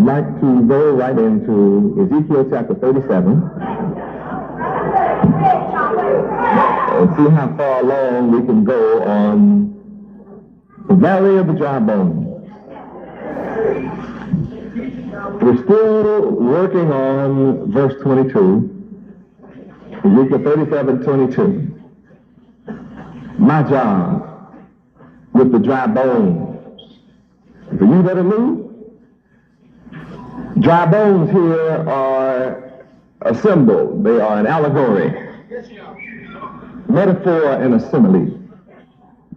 I'd like to go right into Ezekiel chapter 37 and see how far along we can go on the valley of the dry bones. We're still working on verse 22, Ezekiel 37:22. My job with the dry bones. For you that are new, dry bones here are a symbol. They are an allegory, metaphor, and a simile.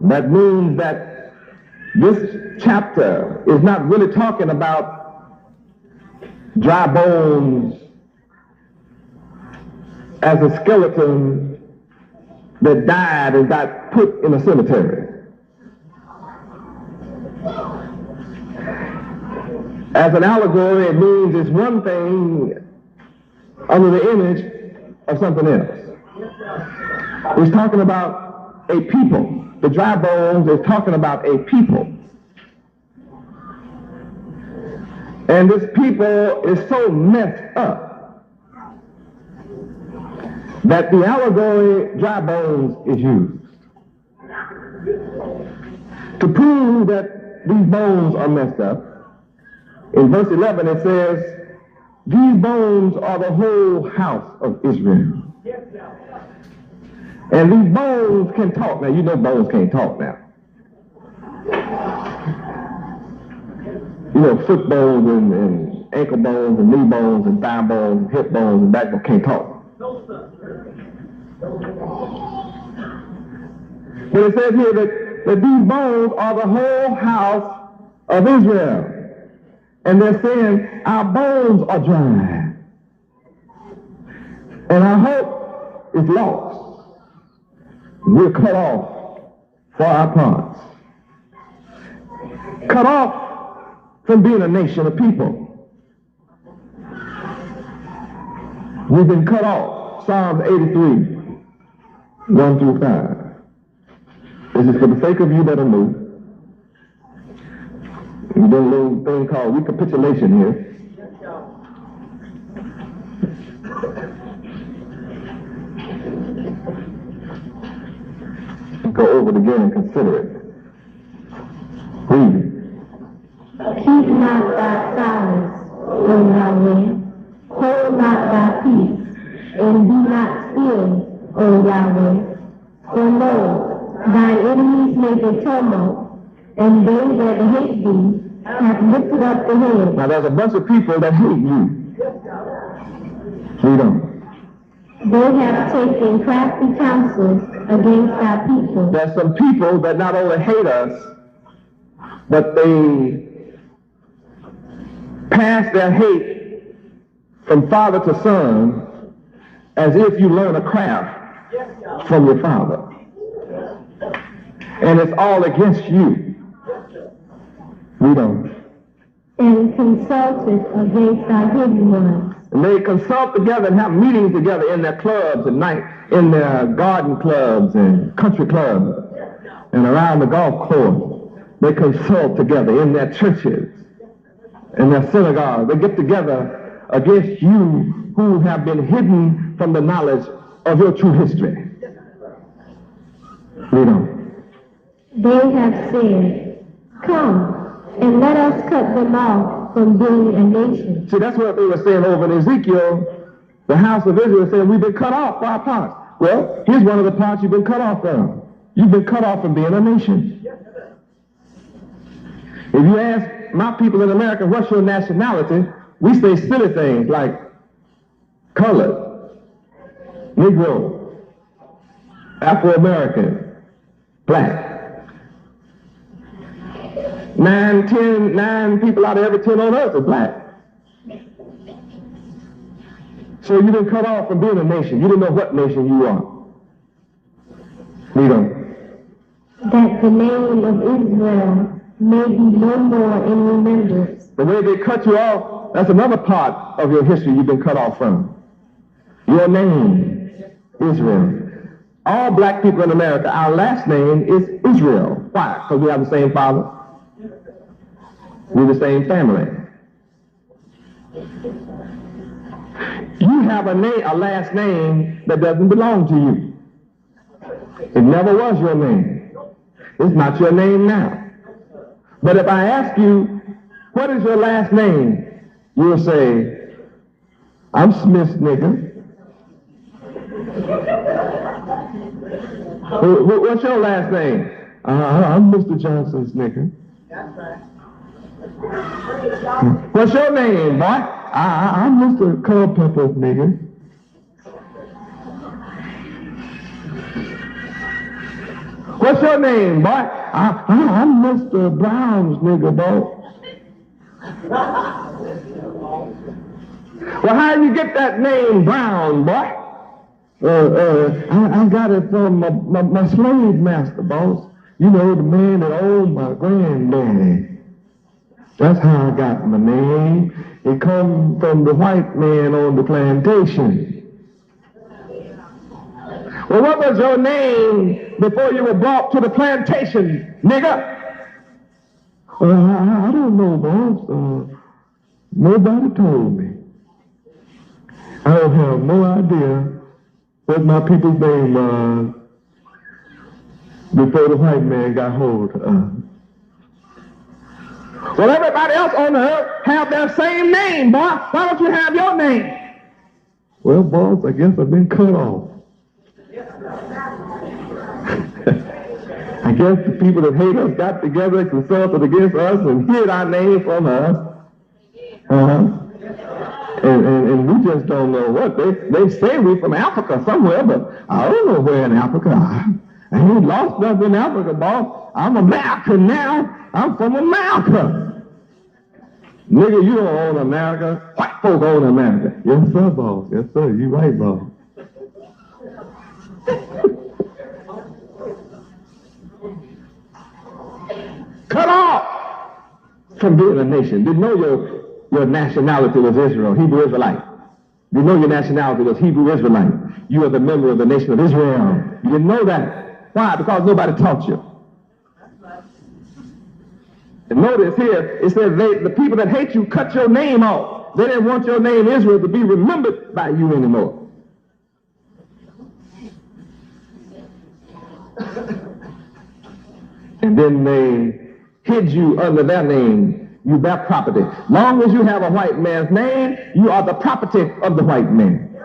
That means that this chapter is not really talking about dry bones as a skeleton that died and got put in a cemetery. As an allegory, it means it's one thing under the image of something else. It's talking about a people. The dry bones is talking about a people. And this people is so messed up that the allegory dry bones is used to prove that these bones are messed up. In verse 11 it says, these bones are the whole house of Israel. And these bones can talk. Now, you know bones can't talk now. You know, foot bones and ankle bones and knee bones and thigh bones and hip bones and back bones can't talk. But it says here that these bones are the whole house of Israel. And they're saying, our bones are dry. And our hope is lost. We're cut off for our parts. Cut off from being a nation of people. We've been cut off. Psalms 83, 1 through 5. This is for the sake of you that are new. We've done a little thing called recapitulation here. Go over it again and consider it. Read it. Keep not thy silence, O Yahweh. Hold not thy peace, and be not still, O Yahweh. For lo, thine enemies make a tumult, and they that hate thee have lifted up the head. Now there's a bunch of people that hate you. Read on. They have taken crafty counsels against thy people. There's some people that not only hate us, but they pass their hate from father to son as if you learn a craft from your father. And it's all against you. Read on. And consulted against thy hidden ones. And they consult together and have meetings together in their clubs at night, in their garden clubs and country clubs, and around the golf course. They consult together in their churches, in their synagogues. They get together against you who have been hidden from the knowledge of your true history. Read on. They have said, come, and let us cut them off from being a nation. See, that's what they were saying over in Ezekiel. The house of Israel said, we've been cut off for our parts. Well, here's one of the parts you've been cut off from. You've been cut off from being a nation. If you ask my people in America, what's your nationality? We say silly things like colored, Negro, Afro-American, black. 9 people out of every 10 on earth are black. So you've been cut off from being a nation. You didn't know what nation you are. Read on. That the name of Israel may be no more in remembrance. The way they cut you off, that's another part of your history you've been cut off from. Your name, Israel. All black people in America, our last name is Israel. Why? Because we have the same father. We're the same family. You have a last name that doesn't belong to you. It never was your name. It's not your name now. But if I ask you, what is your last name? You'll say, I'm Smith, nigga. What's your last name? I'm Mr. Johnson's nigga. What's your name, boy? I'm Mr. Culpepper's nigga. What's your name, boy? I'm Mr. Brown's nigga, boy. Well, how do you get that name, Brown, boy? I got it from my slave master, boss. You know, the man that owned my granddaddy. That's how I got my name. It come from the white man on the plantation. Well, what was your name before you were brought to the plantation, nigga? I don't know, boss. Nobody told me. I don't have no idea what my people's name was before the white man got hold of us. Well, everybody else on the earth have their same name, boy. Why don't you have your name? Well, boss, I guess I've been cut off. I guess the people that hate us got together and consulted against us and hid our name from us. And we just don't know what. They say we're from Africa somewhere, but I don't know where in Africa. I ain't lost nothing in Africa, boss. I'm American now. I'm from America. Nigga, you don't own America. White folk own America. Yes, sir, boss. Yes, sir. You right, boss. Cut off from being a nation. Didn't know your nationality was Israel, Hebrew Israelite. You know your nationality was Hebrew Israelite. You are the member of the nation of Israel. You didn't know that. Why? Because nobody taught you. And notice here, it says the people that hate you cut your name off. They didn't want your name Israel to be remembered by you anymore. And then they hid you under their name. You their property. Long as you have a white man's name, you are the property of the white man.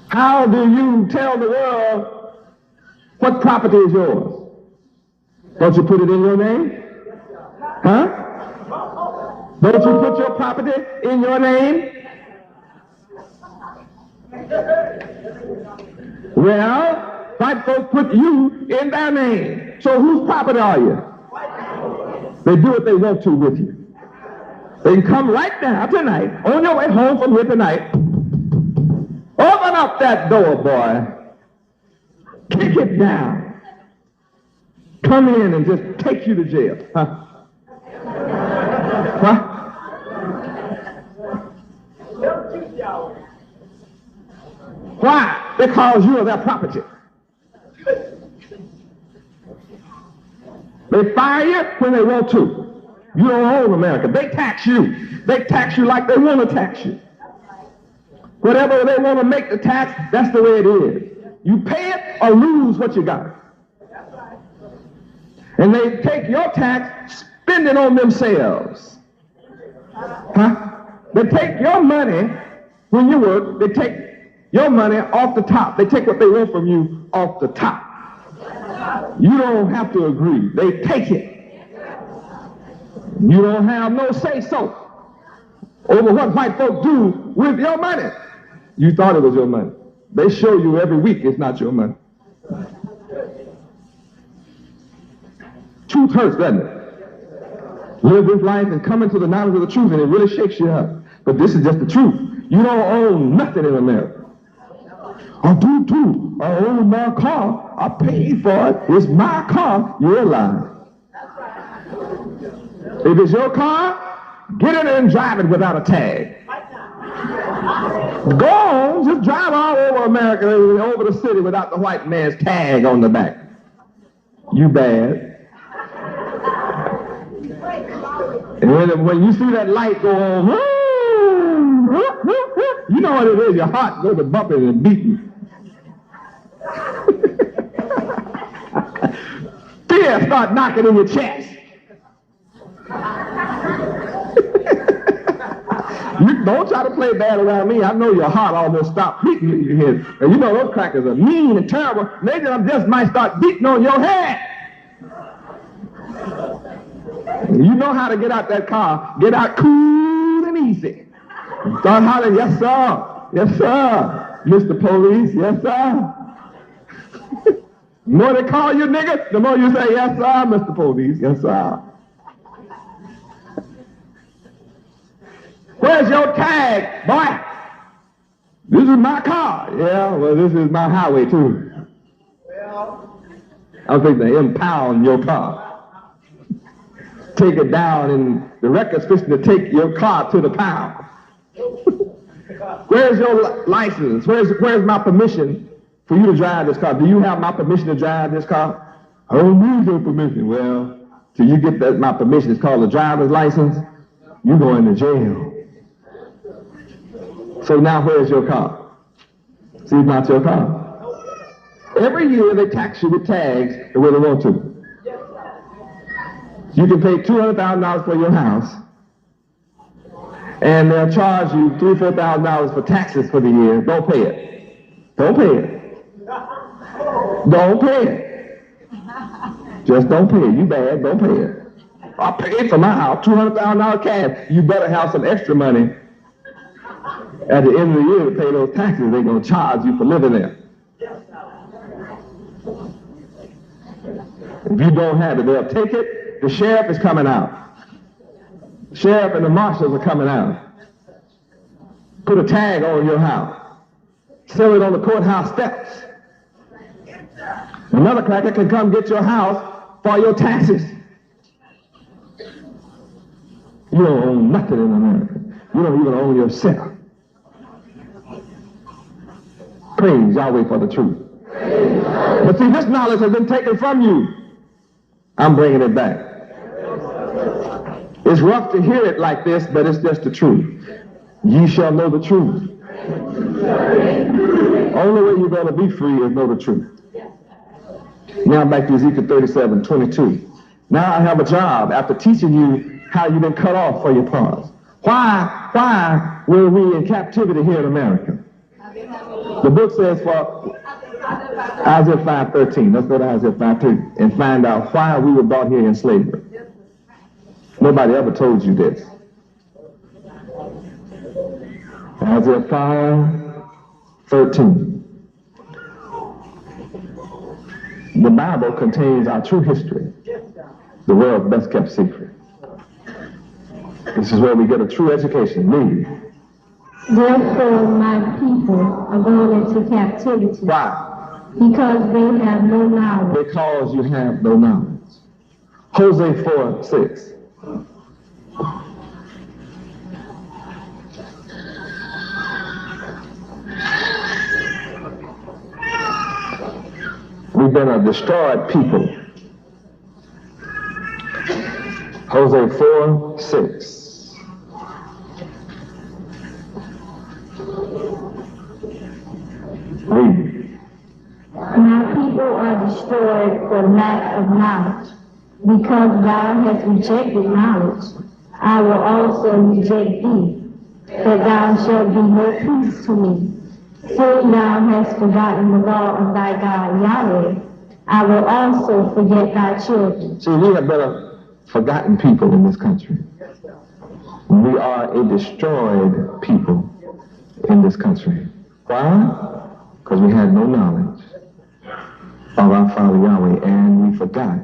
How do you tell the world what property is yours? Don't you put it in your name? Huh? Don't you put your property in your name? Well, white folks put you in their name. So whose property are you? They do what they want to with you. They can come right now tonight, on your way home from here tonight. Open up that door, boy. Kick it down. Come in and just take you to jail. Huh? What? Why? Because you are their property. They fire you when they want to. You don't own America. They tax you. They tax you like they want to tax you. Whatever they want to make the tax, that's the way it is. You pay it or lose what you got. And they take your tax, spend it on themselves. Huh? They take your money when you work. They take your money off the top. They take what they want from you off the top. You don't have to agree. They take it. You don't have no say-so over what white folk do with your money. You thought it was your money. They show you every week it's not your money. Truth hurts, doesn't it? Live this life and come into the knowledge of the truth, and it really shakes you up. But this is just the truth. You don't own nothing in America. I do too. I own my car. I paid for it. It's my car. You're lying. If it's your car, get in and drive it without a tag. Go on, just drive all over America, over the city without the white man's tag on the back. You bad. And when you see that light go on, you know what it is. Your heart goes to bumping and beating. Fear start knocking in your chest. You don't try to play bad around me. I know your heart almost stopped beating in your head. And you know those crackers are mean and terrible. Maybe I just might start beating on your head. You know how to get out that car. Get out cool and easy. Start hollering, yes sir, yes sir, Mr. Police, yes sir. The more they call you nigga, the more you say, yes sir, Mr. Police, yes sir. Where's your tag, boy? This is my car. Yeah, well, this is my highway, too. I'm thinking to impound your car. Take it down, and the record's fixing to take your car to the pound. Where's your license? Where's my permission for you to drive this car? Do you have my permission to drive this car? I don't need your permission. Well, till you get that, my permission, it's called a driver's license, you going to jail. So now where's your car? See, it's not your car. Every year they tax you with tags the way they want to. You can pay $200,000 for your house, and they'll charge you $3,000 or $4,000 for taxes for the year. Don't pay it. Don't pay it. Don't pay it. Just don't pay it. You bad, don't pay it. I paid for my house, $200,000 cash. You better have some extra money at the end of the year to pay those taxes. They're going to charge you for living there. If you don't have it, they'll take it. The sheriff is coming out. The sheriff and the marshals are coming out. Put a tag on your house. Sell it on the courthouse steps. Another cracker can come get your house for your taxes. You don't own nothing in America. You don't even own yourself. Praise Yahweh for the truth. But see, this knowledge has been taken from you. I'm bringing it back. It's rough to hear it like this, but it's just the truth. Ye shall know the truth. Only way you're going to be free is know the truth. Now back to Ezekiel 37:22. Now I have a job after teaching you how you've been cut off for your parts. Why were we in captivity here in America? The book says for Isaiah 5:13. Let's go to Isaiah 5:13 and find out why we were brought here in slavery. Nobody ever told you this. Isaiah 5:13. The Bible contains our true history, the world's best kept secret. This is where we get a true education. Read. Therefore my people are going into captivity. Why? Because they have no knowledge. Because you have no knowledge. Hosea 4:6. We've been a destroyed people. Hosea 4:6. Read. My people are destroyed for lack of knowledge. Because thou hast rejected knowledge, I will also reject thee, that thou shalt be no priest to me. Seeing thou hast forgotten the law of thy God Yahweh, I will also forget thy children. See, we have been a forgotten people in this country. We are a destroyed people in this country. Why? Because we had no knowledge of our Father Yahweh, and we forgot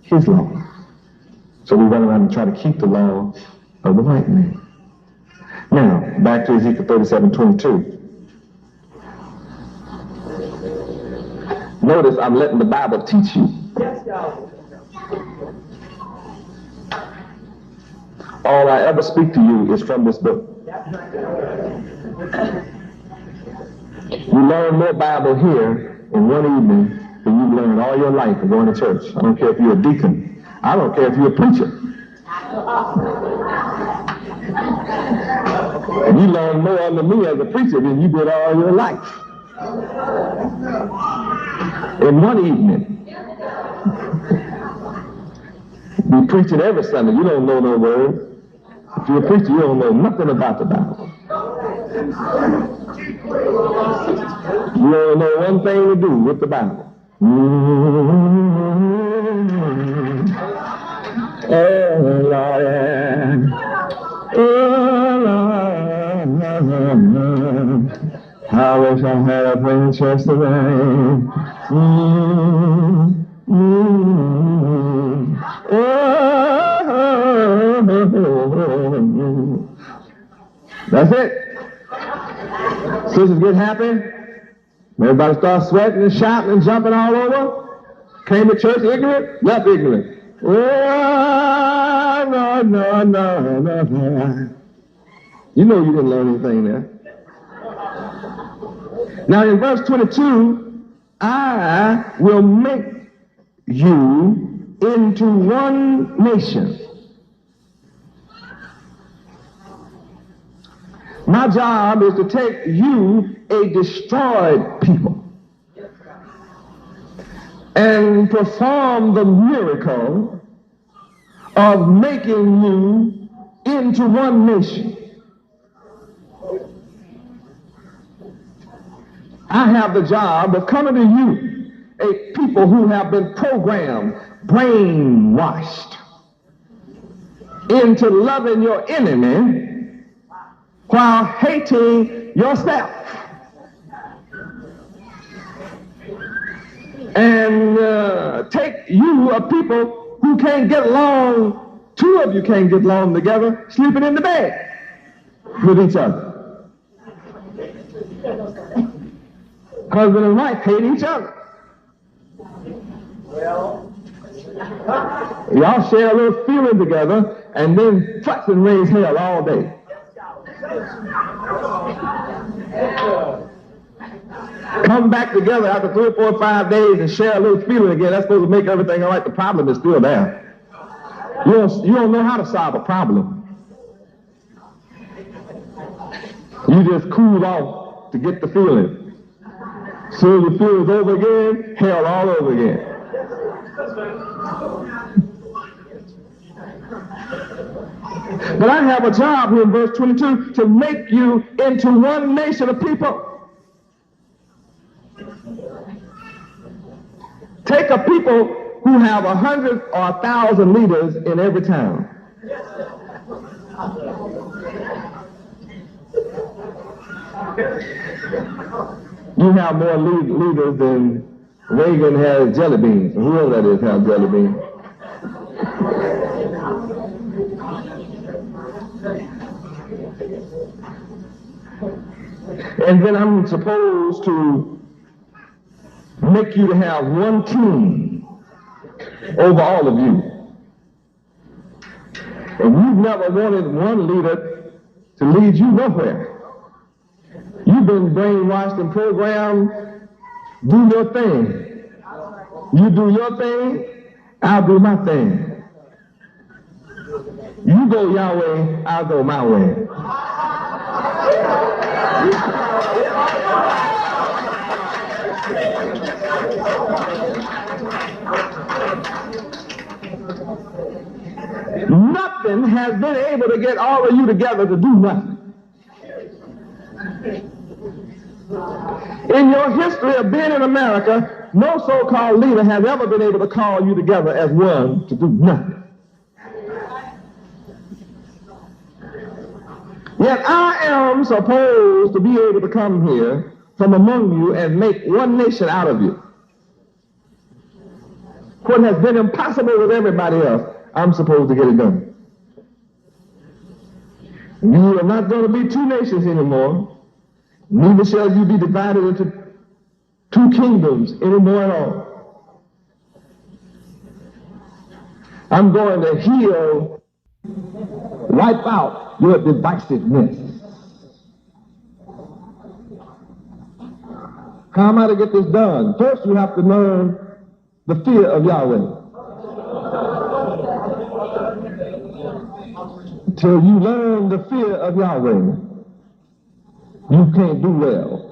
His law. So we run around and try to keep the law of the white man. Now, back to Ezekiel 37:22. Notice I'm letting the Bible teach you. All I ever speak to you is from this book. You learn more Bible here in one evening than you've learned all your life of going to church. I don't care if you're a deacon. I don't care if you're a preacher. And you learn more under me as a preacher than you did all your life. In one evening, we preaching every Sunday. You don't know no words. If you're a preacher, you don't know nothing about the Bible. You only know one thing to do with the Bible. Oh, Lord. Oh, Lord. I wish I had a plain church today. That's it. Sisters get happy. Everybody starts sweating and shouting and jumping all over. Came to church ignorant, left ignorant. Oh, no. You know you didn't learn anything there. Now in verse 22, I will make you into one nation. My job is to take you, a destroyed people, and perform the miracle of making you into one nation. I have the job of coming to you, a people who have been programmed, brainwashed into loving your enemy while hating yourself. And take you, a people who can't get along, two of you can't get along together, sleeping in the bed with each other. Husband and wife hate each other. Y'all share a little feeling together and then fuss and raise hell all day. Come back together after 3 or 4 or 5 days and share a little feeling again. That's supposed to make everything all right. The problem is still there. You don't know how to solve a problem. You just cool off to get the feeling. So the feeling's over again, hell all over again. But I have a job here in verse 22 to make you into one nation of people. Take a people who have 100 or 1,000 leaders in every town. You have more leaders than Reagan has jelly beans, or whoever that is has jelly beans. And then I'm supposed to make you to have one king over all of you. And you've never wanted one leader to lead you nowhere. You've been brainwashed and programmed. Do your thing. You do your thing, I'll do my thing. You go Yahweh, I'll go my way. Nothing has been able to get all of you together to do nothing. In your history of being in America, no so-called leader has ever been able to call you together as one to do nothing. Yet I am supposed to be able to come here from among you and make one nation out of you. What has been impossible with everybody else, I'm supposed to get it done. You are not going to be two nations anymore. Neither shall you be divided into two kingdoms anymore at all. I'm going to heal, wipe out your divisiveness. How am I to get this done? First, you have to learn the fear of Yahweh. Till you learn the fear of Yahweh, you can't do well.